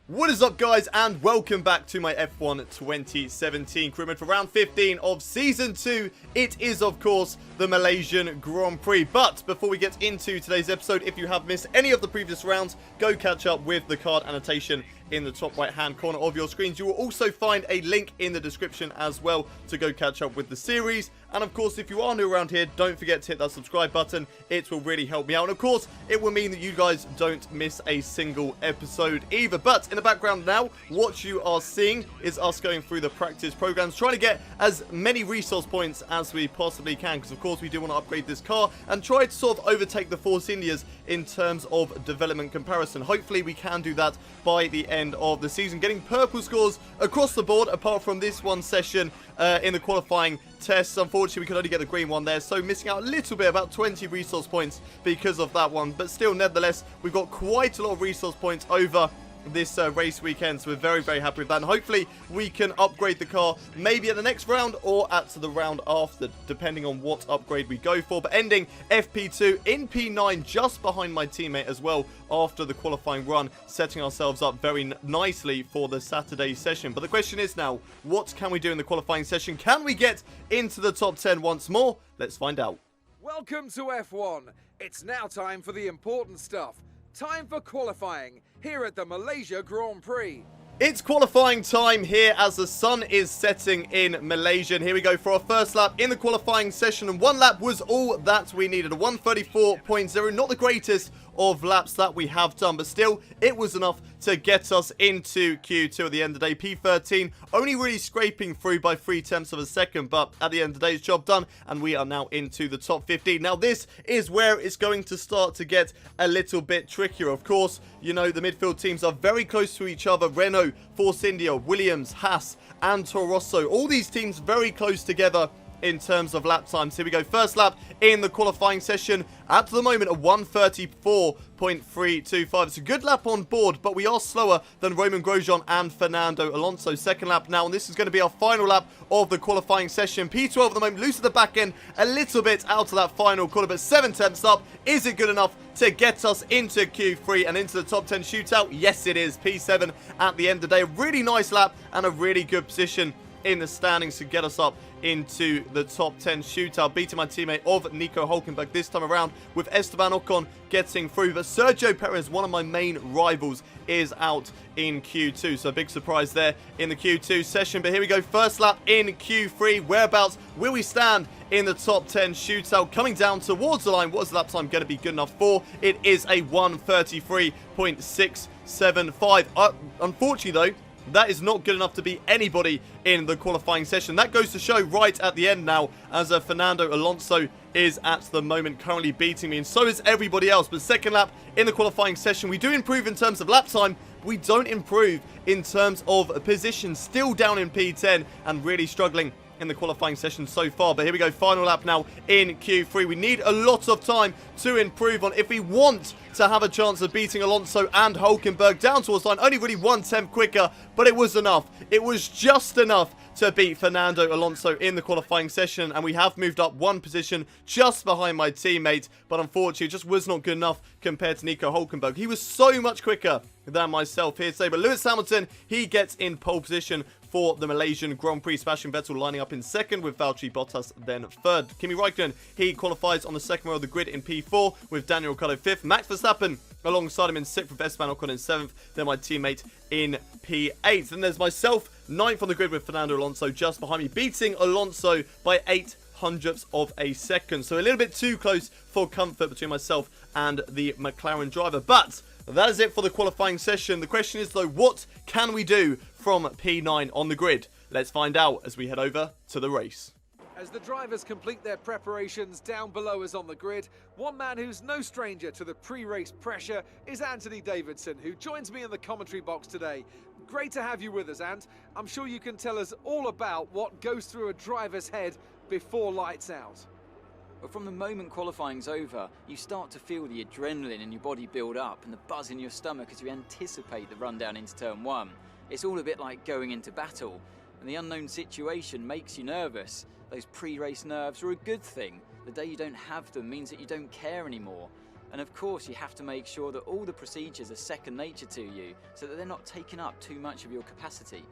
What is up, guys, and welcome back to my F1 2017 crewman for round 15 of Season 2. It is, of course, the Malaysian Grand Prix. But before we get into today's episode, if you have missed any of the previous rounds, go catch up with the card annotation in the top right hand corner of your screens. You will also find a link in the description as well to go catch up with the series. And of course, if you are new around here, don't forget to hit that subscribe button. It will really help me out. And of course, it will mean that you guys don't miss a single episode either. But in the background now, what you are seeing is us going through the practice programs, trying to get as many resource points as we possibly can, because of course we do want to upgrade this car and try to sort of overtake the Force Indias in terms of development comparison. Hopefully we can do that by the end of the season, getting purple scores across the board apart from this one session in the qualifying tests. Unfortunately, we could only get the green one there, so missing out a little bit, about 20 resource points because of that one. But still, nevertheless, we've got quite a lot of resource points over this race weekend, so we're very, very happy with that. And hopefully we can upgrade the car maybe at the next round or at the round after, depending on what upgrade we go for. But ending FP2 in P9, just behind my teammate as well after the qualifying run, setting ourselves up very nicely for the Saturday session. But the question is now, what can we do in the qualifying session? Can we get into the top 10 once more? Let's find out. Welcome to F1. It's now time for the important stuff. Time for qualifying here at the Malaysia Grand Prix. It's qualifying time here as the sun is setting in Malaysia. And here we go for our first lap in the qualifying session. And one lap was all that we needed. A 1:34.0. Not the greatest of laps that we have done, but still, it was enough to get us into Q2 at the end of the day. P13 only really scraping through by 0.3 of a second, but at the end of the day, it's job done, and we are now into the top 15. Now, this is where it's going to start to get a little bit trickier. Of course, you know, the midfield teams are very close to each other. Renault, Force India, Williams, Haas, and Toro Rosso. All these teams very close together in terms of lap times. Here we go, first lap in the qualifying session. At the moment, a 1:34.325. It's a good lap on board, but we are slower than Romain Grosjean and Fernando Alonso. Second lap now, and this is going to be our final lap of the qualifying session. P12 at the moment, loose at the back end, a little bit out of that final corner, but 7/10 up. Is it good enough to get us into Q3 and into the top 10 shootout? Yes, it is. P7 at the end of the day. A really nice lap and a really good position in the standings to get us up into the top 10 shootout, beating my teammate of Nico Hulkenberg this time around, with Esteban Ocon getting through. But Sergio Perez, one of my main rivals, is out in Q2, so a big surprise there in the Q2 session. But here we go, first lap in Q3. Whereabouts will we stand in the top 10 shootout? Coming down towards the line, what is the lap time going to be good enough for? It is a 1:33.675. Unfortunately though, that is not good enough to beat anybody in the qualifying session. That goes to show right at the end now, as Fernando Alonso is at the moment currently beating me, and so is everybody else. But second lap in the qualifying session, we do improve in terms of lap time. We don't improve in terms of position. Still down in P10 and really struggling in the qualifying session so far. But here we go, final lap now in Q3. We need a lot of time to improve on if we want to have a chance of beating Alonso and Hulkenberg down towards the line. Only really 1/10 quicker, but it was enough. It was just enough to beat Fernando Alonso in the qualifying session, and we have moved up one position just behind my teammate, but unfortunately it just was not good enough compared to Nico Hulkenberg. He was so much quicker than myself here today. But Lewis Hamilton, he gets in pole position for the Malaysian Grand Prix. Sebastian Vettel lining up in second, with Valtteri Bottas then third. Kimi Raikkonen, he qualifies on the second row of the grid in P4, with Daniel Ricciardo fifth. Max Verstappen alongside him in sixth, with Esteban Ocon in seventh. Then my teammate in P8. Then there's myself, ninth on the grid, with Fernando Alonso just behind me, beating Alonso by 0.08 of a second. So a little bit too close for comfort between myself and the McLaren driver. But that is it for the qualifying session. The question is though, what can we do from P9 on the grid? Let's find out as we head over to the race. As the drivers complete their preparations, down below us on the grid, one man who's no stranger to the pre-race pressure is Anthony Davidson, who joins me in the commentary box today. Great to have you with us, Ant. I'm sure you can tell us all about what goes through a driver's head before lights out. But from the moment qualifying's over, you start to feel the adrenaline in your body build up and the buzz in your stomach as you anticipate the run down into turn one. It's all a bit like going into battle, and the unknown situation makes you nervous. Those pre-race nerves are a good thing. The day you don't have them means that you don't care anymore. And of course, you have to make sure that all the procedures are second nature to you, so that they're not taking up too much of your capacity.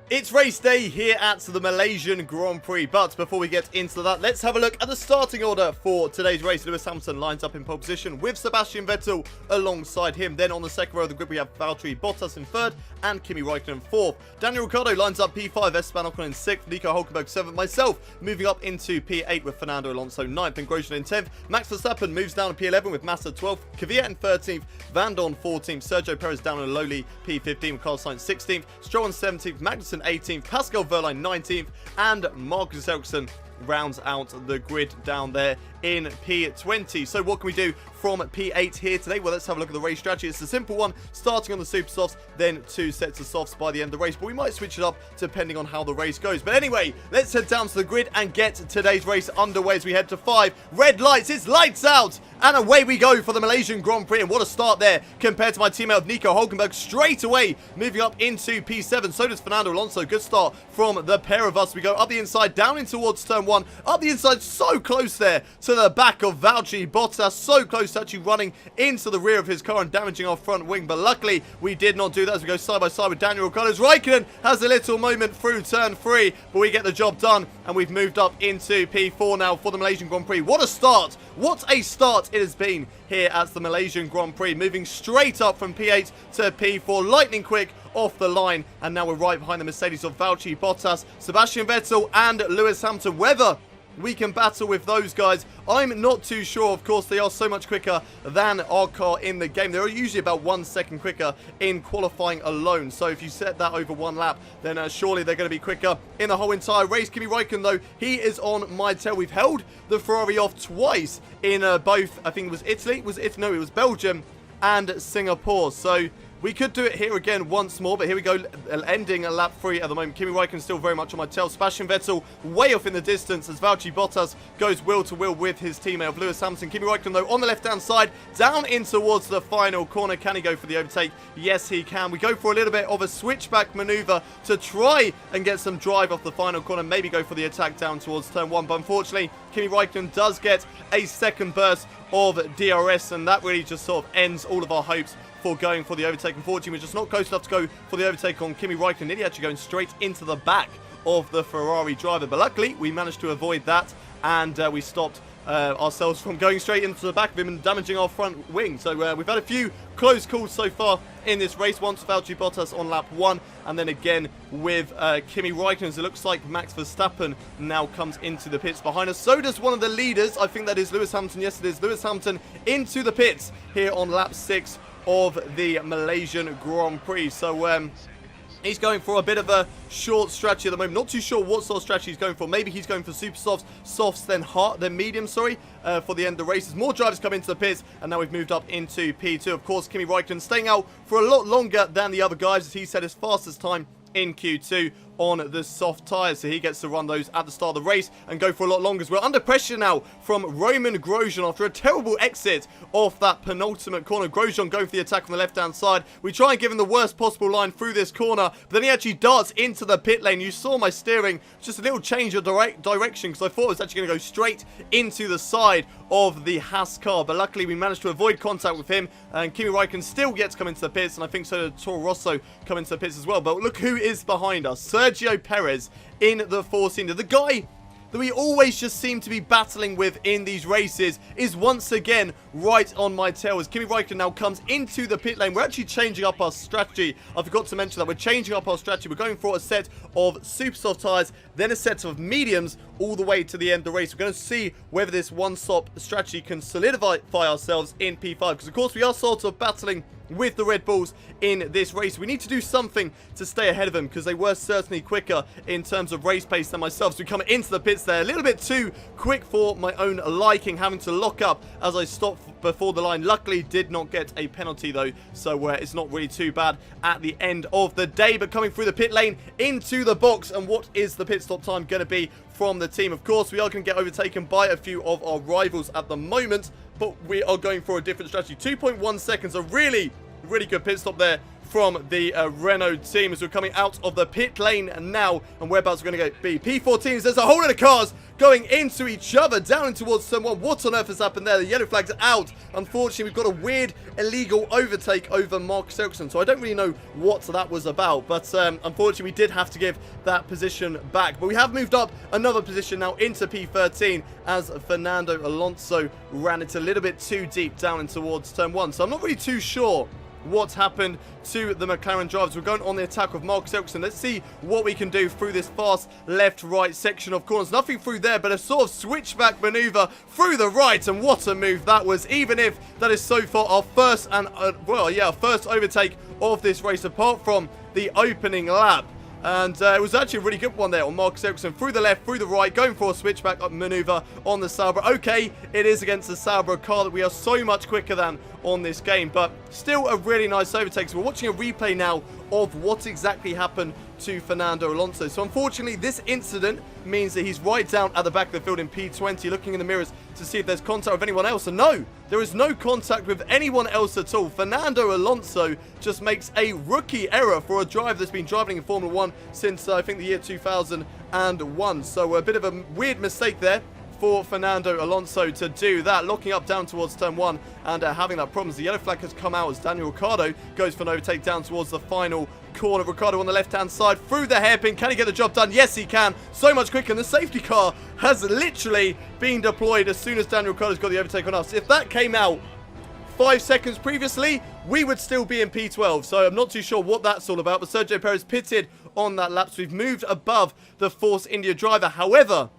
It's race day here at the Malaysian Grand Prix, but before we get into that, let's have a look at the starting order for today's race. Lewis Hamilton lines up in pole position with Sebastian Vettel alongside him. Then on the second row of the grid, we have Valtteri Bottas in third and Kimi Räikkönen in fourth. Daniel Ricciardo lines up P5, Esteban Ocon in sixth, Nico Hülkenberg seventh, myself moving up into P8 with Fernando Alonso ninth and Grosjean in 10th. Max Verstappen moves down to P11 with Massa 12th, Kvyat in 13th, Van Dorn 14th, Sergio Perez down in a lowly P15 with Carlos Sainz 16th, Stroll in 17th, Magnussen 18th, Pascal Wehrlein 19th, and Marcus Ericsson rounds out the grid down there in P20. So what can we do from P8 here today? Well, let's have a look at the race strategy. It's a simple one, starting on the super softs, then 2 sets of softs by the end of the race, but we might switch it up depending on how the race goes. But anyway, let's head down to the grid and get today's race underway as we head to 5 red lights. It's lights out, and away we go for the Malaysian Grand Prix. And what a start there compared to my teammate of Nico Hülkenberg, straight away moving up into P7. So does Fernando Alonso. Good start from the pair of us. We go up the inside, down in towards turn 1, up the inside, so close there to the back of Valtteri Bottas, so close to actually running into the rear of his car and damaging our front wing, but luckily we did not do that as we go side by side with Daniel Ricciardo. Raikkonen has a little moment through turn 3, but we get the job done and we've moved up into P4 now for the Malaysian Grand Prix. What a start! What a start it has been here at the Malaysian Grand Prix, moving straight up from P8 to P4, lightning quick off the line, and now we're right behind the Mercedes of Valtteri Bottas, Sebastian Vettel and Lewis Hamilton. Whether we can battle with those guys, I'm not too sure. Of course, they are so much quicker than our car in the game. They're usually about 1 second quicker in qualifying alone. So if you set that over 1 lap, then surely they're going to be quicker in the whole entire race. Kimi Räikkönen, though, he is on my tail. We've held the Ferrari off twice in both, I think it was Italy. No, it was Belgium and Singapore. So we could do it here again once more, but here we go, ending at lap 3 at the moment. Kimi Räikkönen still very much on my tail. Sebastian Vettel way off in the distance as Valtteri Bottas goes wheel to wheel with his teammate of Lewis Hamilton. Kimi Räikkönen, though, on the left-hand side, down in towards the final corner. Can he go for the overtake? Yes, he can. We go for a little bit of a switchback maneuver to try and get some drive off the final corner, maybe go for the attack down towards turn 1, but unfortunately, Kimi Räikkönen does get a second burst of DRS, and that really just sort of ends all of our hopes for going for the overtake. Unfortunately, we're just not close enough to go for the overtake on Kimi Räikkönen. Nearly actually going straight into the back of the Ferrari driver, but luckily we managed to avoid that, and we stopped ourselves from going straight into the back of him and damaging our front wing. So we've had a few close calls so far in this race. Once Valtteri Bottas on lap 1, and then again with Kimi Räikkönen. As it looks like Max Verstappen now comes into the pits behind us. So does one of the leaders. I think that is Lewis Hamilton. Yes, it is Lewis Hamilton into the pits here on lap 6 of the Malaysian Grand Prix. So he's going for a bit of a short strategy at the moment. Not too sure what sort of strategy he's going for. Maybe he's going for super softs, then medium, for the end of the race. As more drivers come into the pits, and now we've moved up into P2. Of course, Kimi Räikkönen staying out for a lot longer than the other guys, as he said his fastest time in Q2 on the soft tyres, so he gets to run those at the start of the race and go for a lot longer. As we're under pressure now from Roman Grosjean after a terrible exit off that penultimate corner. Grosjean going for the attack on the left-hand side. We try and give him the worst possible line through this corner, but then he actually darts into the pit lane. You saw my steering, just a little change of direction, because I thought it was actually going to go straight into the side of the Haas car, but luckily we managed to avoid contact with him, and Kimi Räikkönen still gets to come into the pits, and I think so did Toro Rosso come into the pits as well. But look who is behind us, Sergio Perez in the 14. The guy that we always just seem to be battling with in these races is once again right on my tail as Kimi Räikkönen now comes into the pit lane. We're actually changing up our strategy. I forgot to mention that we're changing up our strategy. We're going for a set of super soft tyres, then a set of mediums all the way to the end of the race. We're going to see whether this one-stop strategy can solidify ourselves in P5, because of course we are sort of battling with the Red Bulls in this race. We need to do something to stay ahead of them, because they were certainly quicker in terms of race pace than myself. So we come into the pits there a little bit too quick for my own liking, having to lock up as I stopped before the line. Luckily did not get a penalty though, so it's not really too bad at the end of the day. But coming through the pit lane into the box, and what is the pit stop time going to be from the team? Of course we are going to get overtaken by a few of our rivals at the moment, but we are going for a different strategy. 2.1 seconds, a really good pit stop there from the Renault team as we're coming out of the pit lane now. And whereabouts we're going to be. P14s, there's a whole lot of cars going into each other, down in towards someone. What on earth has happened there? The yellow flag's out. Unfortunately, we've got a weird illegal overtake over Marcus Ericsson, so I don't really know what that was about. But unfortunately, we did have to give that position back. But we have moved up another position now into P13 as Fernando Alonso ran it a little bit too deep down in towards turn 1. So I'm not really too sure what's happened to the McLaren drivers. We're going on the attack with Marcus Ericsson. Let's see what we can do through this fast left-right section of corners. Nothing through there, but a sort of switchback maneuver through the right, and what a move that was, even if that is so far our first and first overtake of this race apart from the opening lap. And it was actually a really good one there on Marcus Ericsson. Through the left, through the right, going for a switchback maneuver on the Sauber. Okay, it is against the Sauber car that we are so much quicker than on this game. But still a really nice overtake. So we're watching a replay now of what exactly happened to Fernando Alonso. So unfortunately, this incident means that he's right down at the back of the field in P20, looking in the mirrors to see if there's contact with anyone else. And no, there is no contact with anyone else at all. Fernando Alonso just makes a rookie error for a driver that's been driving in Formula 1 since, I think, the year 2001. So a bit of a weird mistake there for Fernando Alonso to do that, locking up down towards turn 1 and having that problem. The yellow flag has come out as Daniel Ricciardo goes for an overtake down towards the final corner. Ricciardo on the left-hand side through the hairpin. Can he get the job done? Yes, he can. So much quicker. And the safety car has literally been deployed as soon as Daniel Ricciardo's got the overtake on us. If that came out 5 seconds previously, we would still be in P12. So I'm not too sure what that's all about. But Sergio Perez pitted on that lap. So we've moved above the Force India driver. However,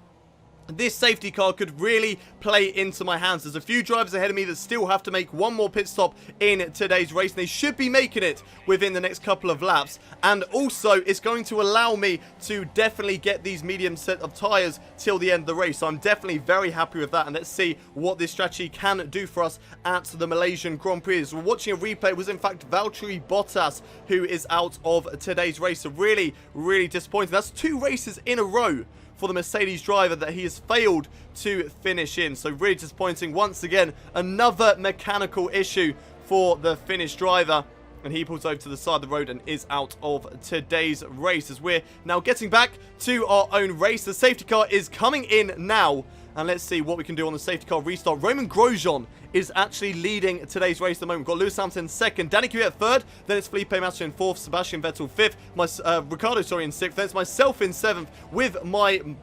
this safety car could really play into my hands. There's a few drivers ahead of me that still have to make one more pit stop in today's race. And they should be making it within the next couple of laps. And also, it's going to allow me to definitely get these medium set of tyres till the end of the race. So I'm definitely very happy with that. And let's see what this strategy can do for us at the Malaysian Grand Prix. As we're watching a replay, it was in fact Valtteri Bottas who is out of today's race. So really, really disappointing. That's 2 races in a row for the Mercedes driver that he has failed to finish in. So really disappointing. Once again, another mechanical issue for the Finnish driver. And he pulls over to the side of the road and is out of today's race. As we're now getting back to our own race. The safety car is coming in now. And let's see what we can do on the safety car restart. Roman Grosjean is actually leading today's race at the moment. We've got Lewis Hamilton second, Danny Kvyat third, then it's Felipe Massa in fourth, Sebastian Vettel fifth, Ricciardo in sixth, then it's myself in seventh, with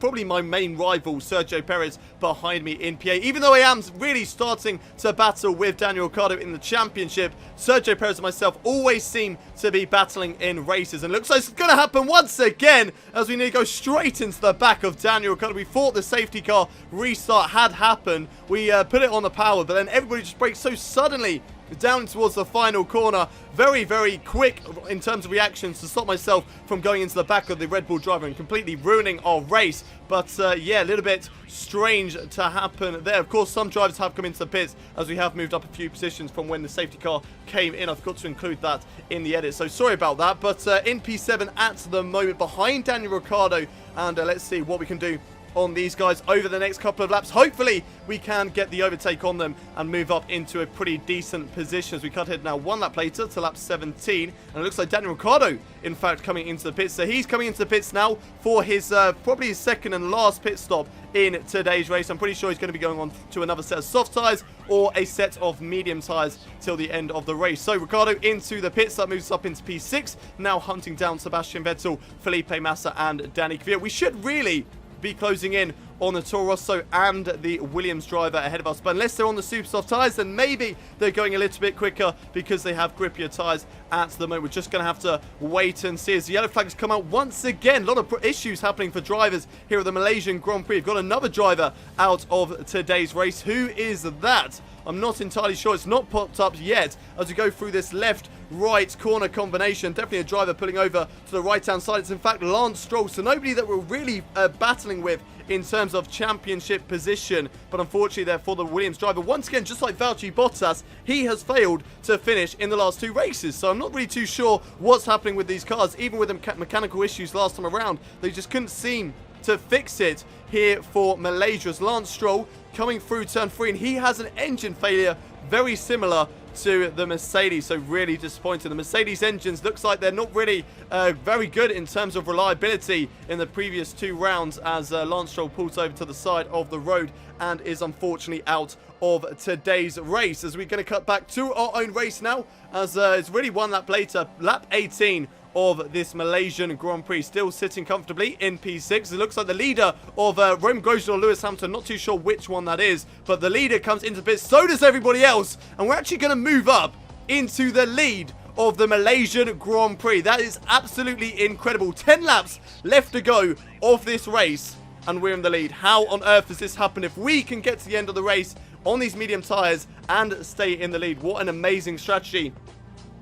probably my main rival Sergio Perez behind me in P8. Even though I am really starting to battle with Daniel Ricciardo in the championship, Sergio Perez and myself always seem to be battling in races, and looks like it's going to happen once again as we need to go straight into the back of Daniel Ricciardo. We thought the safety car restart had happened. We put it on the power, but then everybody just brakes so suddenly down towards the final corner. Very, very quick in terms of reactions to stop myself from going into the back of the Red Bull driver and completely ruining our race. But yeah, a little bit strange to happen there. Of course, some drivers have come into the pits as we have moved up a few positions from when the safety car came in. I forgot to include that in the edit, so sorry about that. But in P7 at the moment, behind Daniel Ricciardo, and let's see what we can do on these guys over the next couple of laps. Hopefully we can get the overtake on them and move up into a pretty decent position as we cut ahead now 1 lap later to lap 17, and it looks like Daniel Ricciardo in fact coming into the pits. So he's coming into the pits now for his probably his second and last pit stop in today's race. I'm pretty sure he's going to be going on to another set of soft tyres or a set of medium tyres till the end of the race. So Ricciardo into the pits. That moves us up into P6, now hunting down Sebastian Vettel, Felipe Massa and Danny Kvyat. We should really be closing in on the Toro Rosso and the Williams driver ahead of us, but unless they're on the super soft tyres, then maybe they're going a little bit quicker because they have grippier tyres at the moment. We're just going to have to wait and see as the yellow flag has come out once again. A lot of issues happening for drivers here at the Malaysian Grand Prix. We've got another driver out of today's race. Who is that? I'm not entirely sure. It's not popped up yet as we go through this left-right corner combination. Definitely a driver pulling over to the right-hand side. It's in fact Lance Stroll, so nobody that we're really battling with in terms of championship position. But unfortunately, therefore, the Williams driver, once again, just like Valtteri Bottas, he has failed to finish in the last 2 races. So I'm not really too sure what's happening with these cars. Even with the mechanical issues last time around, they just couldn't seem to fix it here for Malaysia's Lance Stroll coming through turn 3, and he has an engine failure very similar to the Mercedes. So really disappointing. The Mercedes engines looks like they're not really very good in terms of reliability in the previous 2 rounds, as Lance Stroll pulls over to the side of the road and is unfortunately out of today's race. As we're going to cut back to our own race now, as it's really 1 lap later, lap 18 of this Malaysian Grand Prix, still sitting comfortably in P6. It looks like the leader of Roman Grosjean or Lewis Hamilton, not too sure which one that is, but the leader comes into pits, so does everybody else, and we're actually going to move up into the lead of the Malaysian Grand Prix. That is absolutely incredible. 10 laps left to go of this race, and we're in the lead. How on earth does this happen? If we can get to the end of the race on these medium tyres and stay in the lead, what an amazing strategy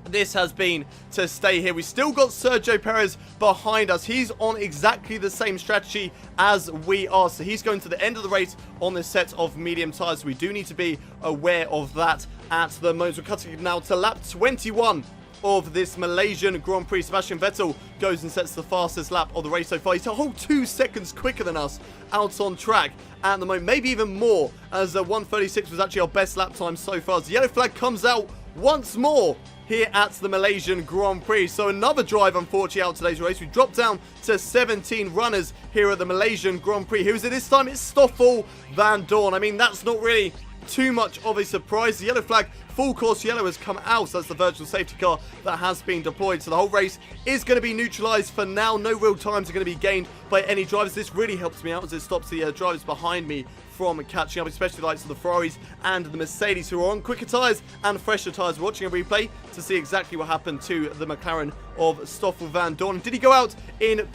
this has been to stay here. We still got Sergio Perez behind us. He's on exactly the same strategy as we are, so he's going to the end of the race on this set of medium tyres. We do need to be aware of that at the moment. We're cutting now to lap 21 of this Malaysian Grand Prix. Sebastian Vettel goes and sets the fastest lap of the race so far. He's a whole 2 seconds quicker than us out on track at the moment, maybe even more, as 1:36 was actually our best lap time so far. As the yellow flag comes out once more here at the Malaysian Grand Prix. So another drive, unfortunately, out today's race. We dropped down to 17 runners here at the Malaysian Grand Prix. Who is it this time? It's Stoffel Van Dorn. I mean, that's not really too much of a surprise. The yellow flag, full course yellow, has come out. So that's the virtual safety car that has been deployed. So the whole race is going to be neutralized for now. No real times are going to be gained by any drivers. This really helps me out as it stops the drivers behind me from catching up, especially the likes of the Ferraris and the Mercedes, who are on quicker tyres and fresher tyres. We're watching a replay to see exactly what happened to the McLaren of Stoffel Van Dorn. Did he go out in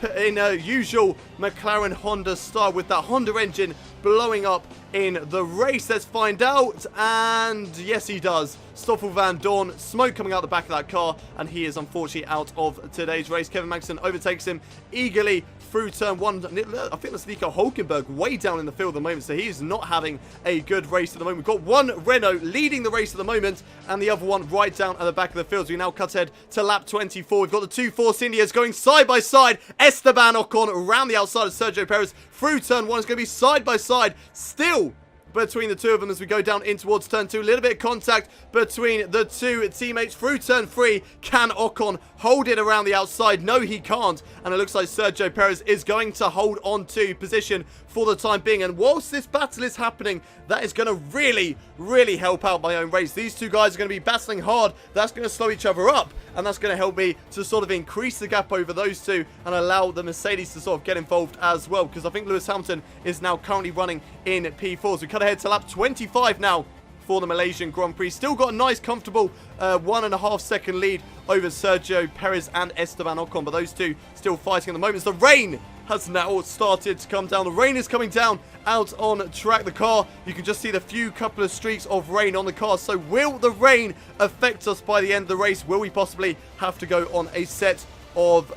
usual McLaren Honda style with that Honda engine blowing up in the race? Let's find out. And yes, he does. Stoffel Van Dorn, smoke coming out the back of that car, and he is unfortunately out of today's race. Kevin Magnussen overtakes him eagerly through turn 1. I think that's Nico Hulkenberg way down in the field at the moment, so he is not having a good race at the moment. We've got one Renault leading the race at the moment, and the other one right down at the back of the field. So we now cut ahead to lap 24. We've got the 2 Force Indias going side by side. Esteban Ocon around the outside of Sergio Perez through turn 1. It's going to be side by side still between the two of them as we go down in towards turn 2. A little bit of contact between the two teammates through turn 3. Can Ocon hold it around the outside? No, he can't. And it looks like Sergio Perez is going to hold on to position for the time being. And whilst this battle is happening, that is going to really help out my own race. These two guys are going to be battling hard. That's going to slow each other up, and that's going to help me to sort of increase the gap over those two and allow the Mercedes to sort of get involved as well, because I think Lewis Hamilton is now currently running in P4. So we cut ahead to lap 25 now for the Malaysian Grand Prix. Still got a nice comfortable 1.5 second lead over Sergio Perez and Esteban Ocon, but those two still fighting at the moment. The rain has now started to come down. The rain is coming down out on track. The car, you can just see the couple of streaks of rain on the car. So will the rain affect us by the end of the race? Will we possibly have to go on a set of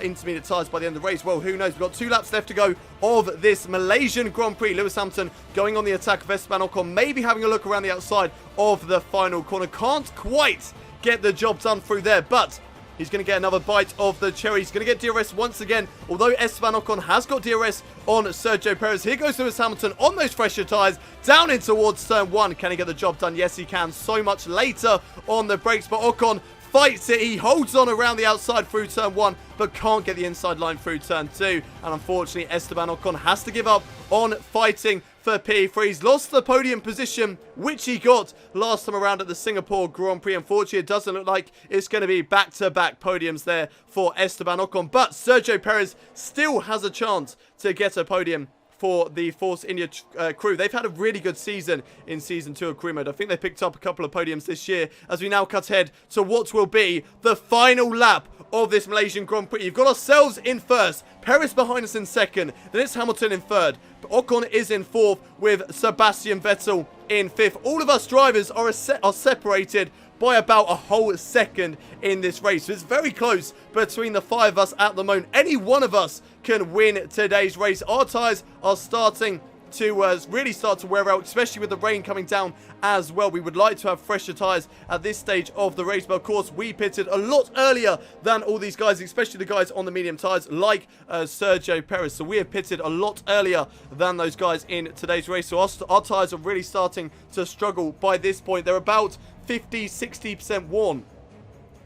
intermediate tyres by the end of the race? Well, who knows? We've got 2 laps left to go of this Malaysian Grand Prix. Lewis Hamilton going on the attack of Esteban Ocon, maybe having a look around the outside of the final corner. Can't quite get the job done through there, but he's going to get another bite of the cherry. He's going to get DRS once again, although Esteban Ocon has got DRS on Sergio Perez. Here goes Lewis Hamilton on those fresher tyres, down in towards turn 1. Can he get the job done? Yes, he can. So much later on the brakes, but Ocon fights it. He holds on around the outside through turn 1, but can't get the inside line through turn 2. And unfortunately, Esteban Ocon has to give up on fighting for P3. He's lost the podium position, which he got last time around at the Singapore Grand Prix. Unfortunately, it doesn't look like it's going to be back-to-back podiums there for Esteban Ocon. But Sergio Perez still has a chance to get a podium for the Force India crew. They've had a really good season in Season 2 of Career Mode. I think they picked up a couple of podiums this year, as we now cut ahead to what will be the final lap of this Malaysian Grand Prix. You've got ourselves in first, Perez behind us in second, then it's Hamilton in third. Ocon is in fourth with Sebastian Vettel in fifth. All of us drivers are separated by about a whole second in this race. So it's very close between the 5 of us at the moment. Any one of us can win today's race. Our tyres are starting to really start to wear out, especially with the rain coming down as well. We would like to have fresher tyres at this stage of the race, but of course we pitted a lot earlier than all these guys, especially the guys on the medium tyres like Sergio Perez. So we have pitted a lot earlier than those guys in today's race. So our tyres are really starting to struggle by this point. They're about 50-60% worn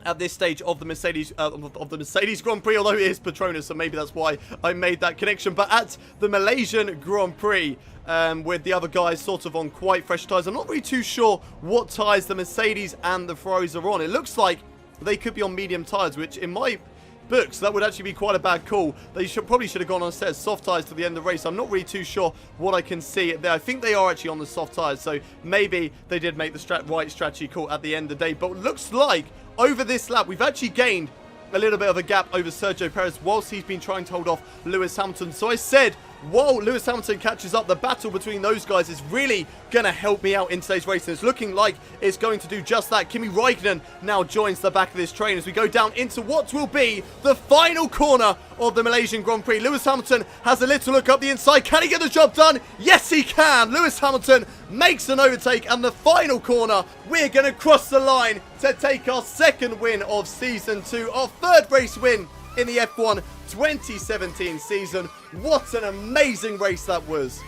at this stage of the Mercedes Grand Prix, although it is Petronas, so maybe that's why I made that connection. But at the Malaysian Grand Prix, with the other guys sort of on quite fresh tyres, I'm not really too sure what tyres the Mercedes and the Ferraris are on. It looks like they could be on medium tyres, which in my books, that would actually be quite a bad call. They probably should have gone on a set of soft tyres to the end of the race. I'm not really too sure what I can see there. I think they are actually on the soft tyres, so maybe they did make the right strategy call at the end of the day. But it looks like over this lap, we've actually gained a little bit of a gap over Sergio Perez whilst he's been trying to hold off Lewis Hamilton. So I said, while Lewis Hamilton catches up, the battle between those guys is really going to help me out in today's race. And it's looking like it's going to do just that. Kimi Raikkonen now joins the back of this train as we go down into what will be the final corner of the Malaysian Grand Prix. Lewis Hamilton has a little look up the inside. Can he get the job done? Yes, he can. Lewis Hamilton makes an overtake, and the final corner, we're going to cross the line to take our second win of Season 2, our third race win in the F1 2017 season. What an amazing race that was.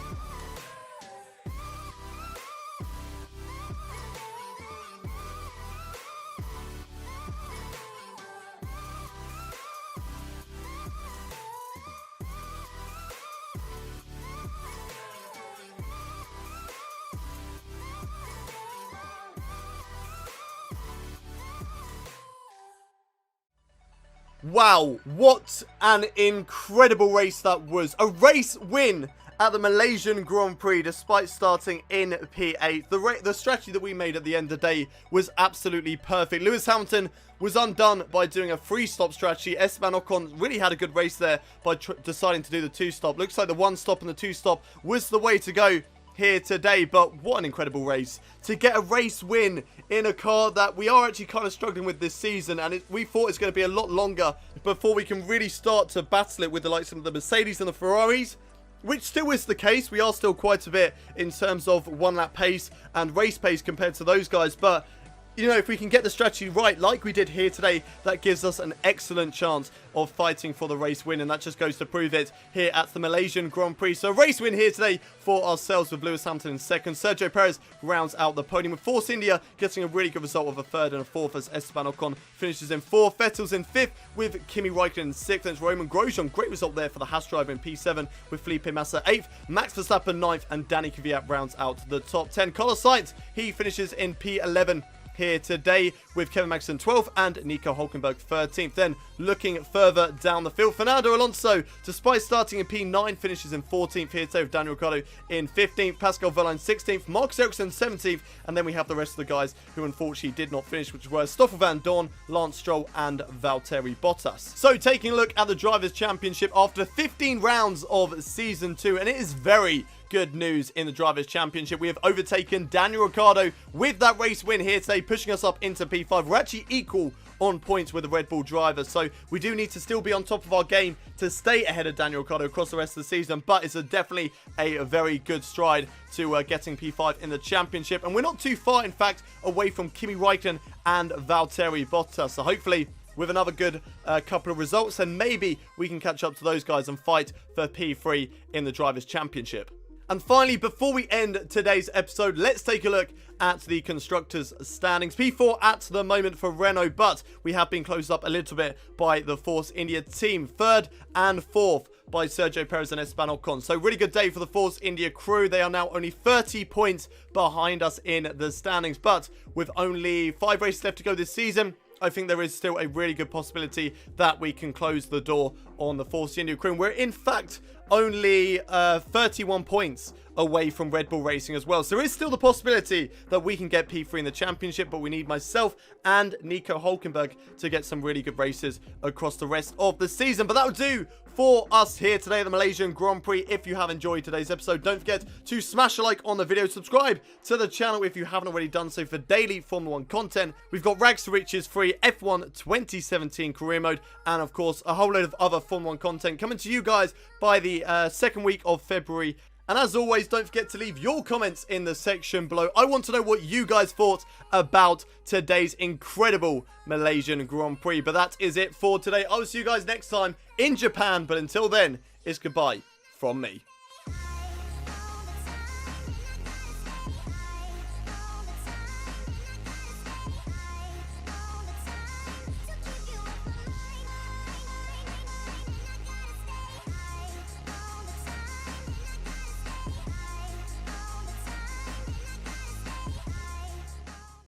Wow, what an incredible race that was. A race win at the Malaysian Grand Prix despite starting in P8. The strategy that we made at the end of the day was absolutely perfect. Lewis Hamilton was undone by doing a three-stop strategy. Esteban Ocon really had a good race there by deciding to do the two-stop. Looks like the one-stop and the two-stop was the way to go here today. But what an incredible race to get a race win in a car that we are actually kind of struggling with this season, and we thought it's going to be a lot longer before we can really start to battle it with the likes of the Mercedes and the Ferraris, which still is the case. We are still quite a bit in terms of one lap pace and race pace compared to those guys, but you know, if we can get the strategy right, like we did here today, that gives us an excellent chance of fighting for the race win, and that just goes to prove it here at the Malaysian Grand Prix. So race win here today for ourselves with Lewis Hamilton in second. Sergio Perez rounds out the podium with Force India getting a really good result of a third and a fourth as Esteban Ocon finishes in fourth. Vettel's in fifth with Kimi Raikkonen in sixth. And it's Roman Grosjean, great result there for the Haas driver in P7 with Felipe Massa eighth. Max Verstappen ninth, and Danny Kvyat rounds out the top 10. Carlos Sainz, he finishes in P11 here today with Kevin Magnussen 12th and Nico Hülkenberg 13th. Then looking further down the field, Fernando Alonso, despite starting in P9, finishes in 14th here today with Daniel Ricciardo in 15th, Pascal Wehrlein 16th, Marcus Ericsson 17th, and then we have the rest of the guys who unfortunately did not finish, which were Stoffel Van Dorn, Lance Stroll and Valtteri Bottas. So taking a look at the Drivers' Championship after 15 rounds of Season 2, and it is very good news in the Drivers' Championship. We have overtaken Daniel Ricciardo with that race win here today, pushing us up into P5. We're actually equal on points with the Red Bull drivers, so we do need to still be on top of our game to stay ahead of Daniel Ricciardo across the rest of the season, but it's definitely a very good stride to getting P5 in the championship, and we're not too far, in fact, away from Kimi Raikkonen and Valtteri Bottas, so hopefully with another good couple of results, and maybe we can catch up to those guys and fight for P3 in the Drivers' Championship. And finally, before we end today's episode, let's take a look at the Constructors' standings. P4 at the moment for Renault, but we have been closed up a little bit by the Force India team. Third and fourth by Sergio Perez and Esteban Ocon. So really good day for the Force India crew. They are now only 30 points behind us in the standings, but with only 5 races left to go this season, I think there is still a really good possibility that we can close the door on the Force India crew. We're in fact only 31 points away from Red Bull Racing as well. So there is still the possibility that we can get P3 in the championship, but we need myself and Nico Hülkenberg to get some really good races across the rest of the season. But that will do for us here today at the Malaysian Grand Prix. If you have enjoyed today's episode, don't forget to smash a like on the video, subscribe to the channel if you haven't already done so for daily Formula 1 content. We've got Rags to Riches free F1 2017 career mode, and of course a whole load of other Formula 1 content coming to you guys by the second week of February. And as always, don't forget to leave your comments in the section below. I want to know what you guys thought about today's incredible Malaysian Grand Prix. But that is it for today. I'll see you guys next time in Japan. But until then, it's goodbye from me.